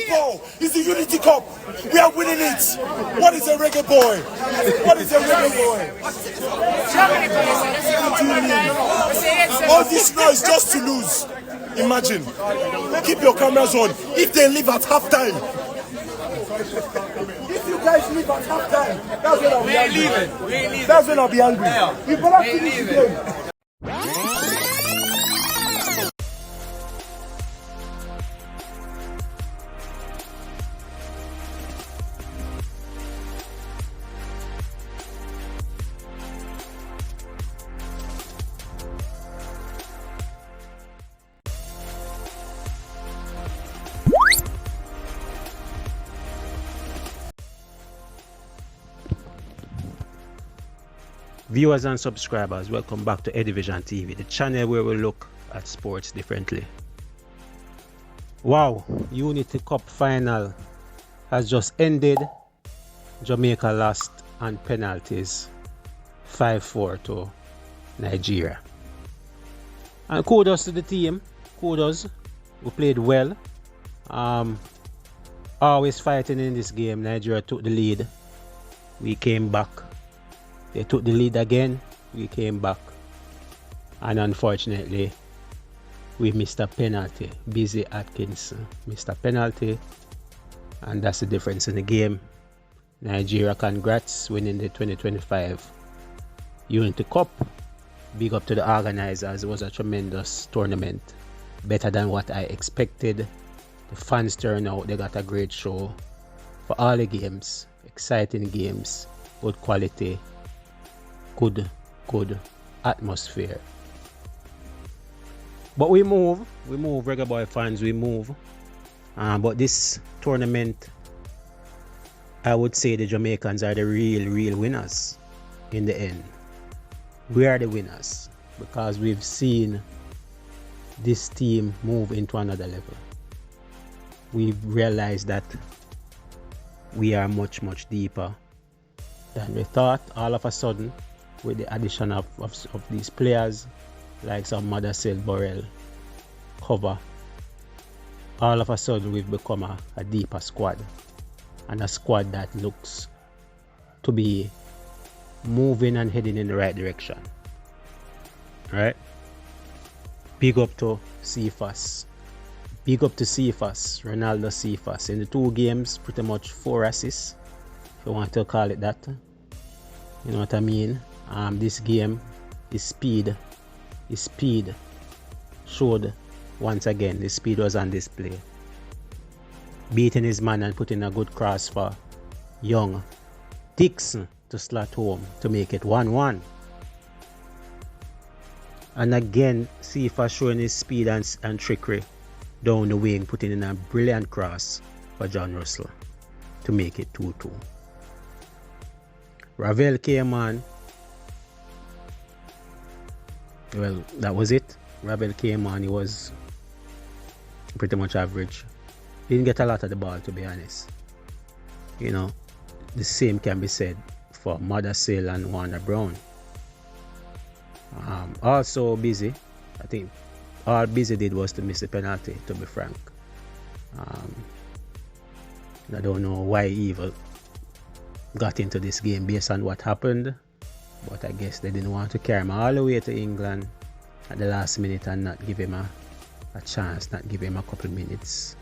football. It's the Unity Cup. We are winning it. What is a reggae boy? What is a reggae boy? All this noise just to lose. Imagine. Keep your cameras on. If they leave at halftime. If you guys leave at halftime, that's when I'll be angry. That's when I'll be angry. You better finish the game. Viewers and subscribers, welcome back to Edivision TV, the channel where we look at sports differently. Wow, Unity Cup final has just ended. Jamaica lost on penalties 5-4 to Nigeria. And kudos to the team, kudos, we played well. Always fighting in this game. Nigeria took the lead, we came back. They took the lead again, we came back, and unfortunately we missed a penalty. Busy Atkins missed a penalty, and that's the difference in the game. Nigeria, congrats, winning the 2025 Unity Cup. Big up to the organizers. It was a tremendous tournament, better than what I expected. The fans turned out, they got a great show for all the games, exciting games, good quality, good atmosphere. But we move, Reggae Boy fans, we move. But this tournament, I would say the Jamaicans are the real winners in the end. We are the winners because we've seen this team move into another level. We've realized that we are much deeper than we thought. All of a sudden, with the addition of these players like some Mothercell, Burrell, Cover, all of a sudden we've become a deeper squad, and a squad that looks to be moving and heading in the right direction. Right? Big up to Cephas. Big up to Cephas, Ronaldo Cephas. In the 2 games, pretty much 4 assists, if you want to call it that. You know what I mean? This game, his speed showed once again. His speed was on display. Beating his man and putting a good cross for young Dixon to slot home to make it 1-1. And again, Cephas showing his speed and trickery down the wing, putting in a brilliant cross for John Russell to make it 2-2. Ravel came on. Well, that was it. Ravel came on. He was pretty much average. Didn't get a lot of the ball, to be honest. You know, the same can be said for Mothercell and Warner Brown. Also Busy. I think all Busy did was to miss the penalty, to be frank. I don't know why he even got into this game based on what happened. But I guess they didn't want to carry him all the way to England at the last minute and not give him a chance, not give him a couple minutes.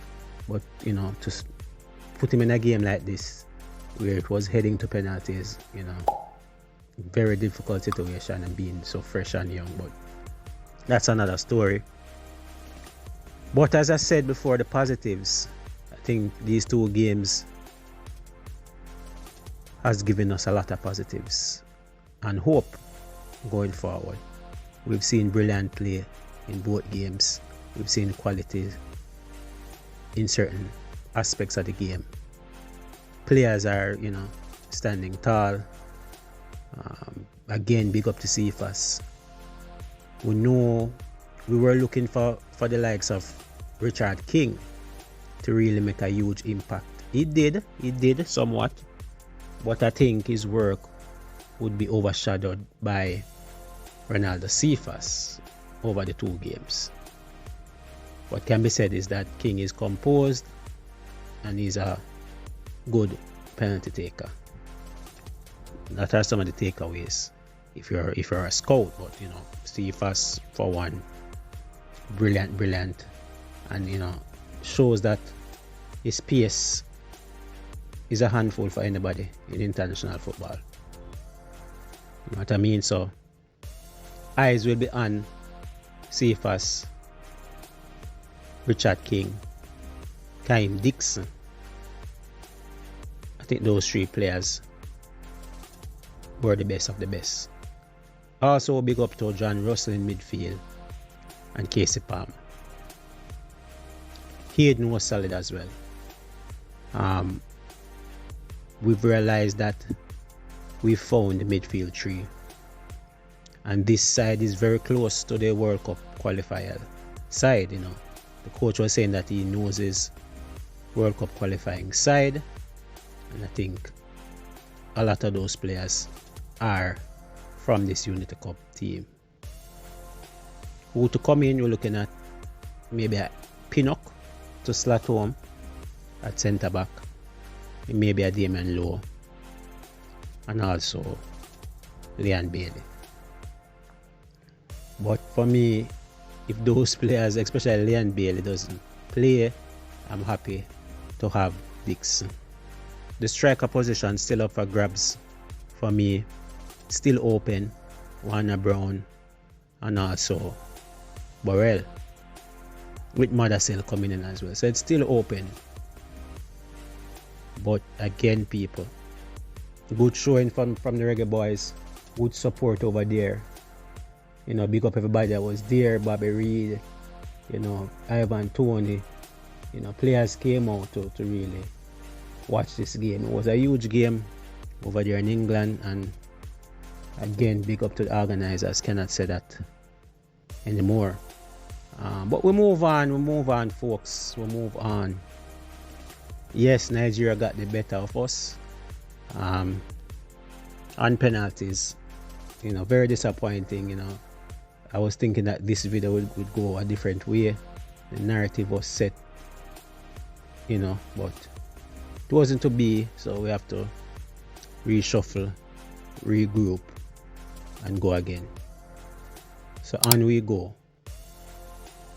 But, you know, to put him in a game like this, where it was heading to penalties, you know, very difficult situation, and being so fresh and young. But that's another story. But as I said before, the positives, I think these 2 games has given us a lot of positives and hope going forward. We've seen brilliant play in both games. We've seen quality in certain aspects of the game. Players are, you know, standing tall. Again, big up to Cephas. We know we were looking for the likes of Richard King to really make a huge impact. He did somewhat, but I think his work would be overshadowed by Ronaldo Cephas over the 2 games. What can be said is that King is composed, and he's a good penalty taker. That are some of the takeaways if you're a scout. But Cephas for one, brilliant, and shows that his pace is a handful for anybody in international football. You know what I mean? So eyes will be on Cephas, Richard King, Kaim Dixon. I think those three players were the best of the best. Also big up to John Russell in midfield and Casey Palmer. Hayden was solid as well. We've realized that we found the midfield three, and this side is very close to the World Cup qualifier side. The coach was saying that he knows his World Cup qualifying side, and I think a lot of those players are from this Unity Cup team. Who to come in, you're looking at maybe a Pinnock to slot home at centre back, maybe a Damian Lowe, and also Leon Bailey. But for me, if those players, especially Leon Bailey, doesn't play, I'm happy to have Dixon. The striker position still up for grabs for me, still open. Warner Brown and also Burrell, with Madasel coming in as well. So it's still open. But again, people, good showing from the Reggae Boyz, good support over there. Big up everybody that was there, Bobby Reed, Ivan Toney. Players came out to really watch this game. It was a huge game over there in England, and again, big up to the organizers. Cannot say that anymore. But we move on, folks. We move on. Yes, Nigeria got the better of us on penalties. Very disappointing. I was thinking that this video would go a different way. The narrative was set, but it wasn't to be. So we have to reshuffle, regroup, and go again. So on we go.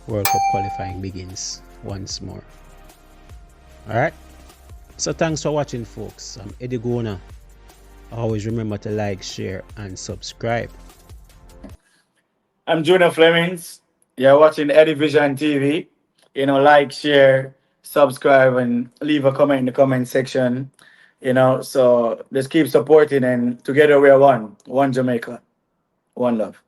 World Cup qualifying begins once more. Alright? So thanks for watching, folks. I'm Eddie Gona. Always remember to like, share, and subscribe. I'm Junior Flemings. You're watching Eddie Vision TV. Like, share, subscribe, and leave a comment in the comment section. So just keep supporting, and together we are one. One Jamaica. One love.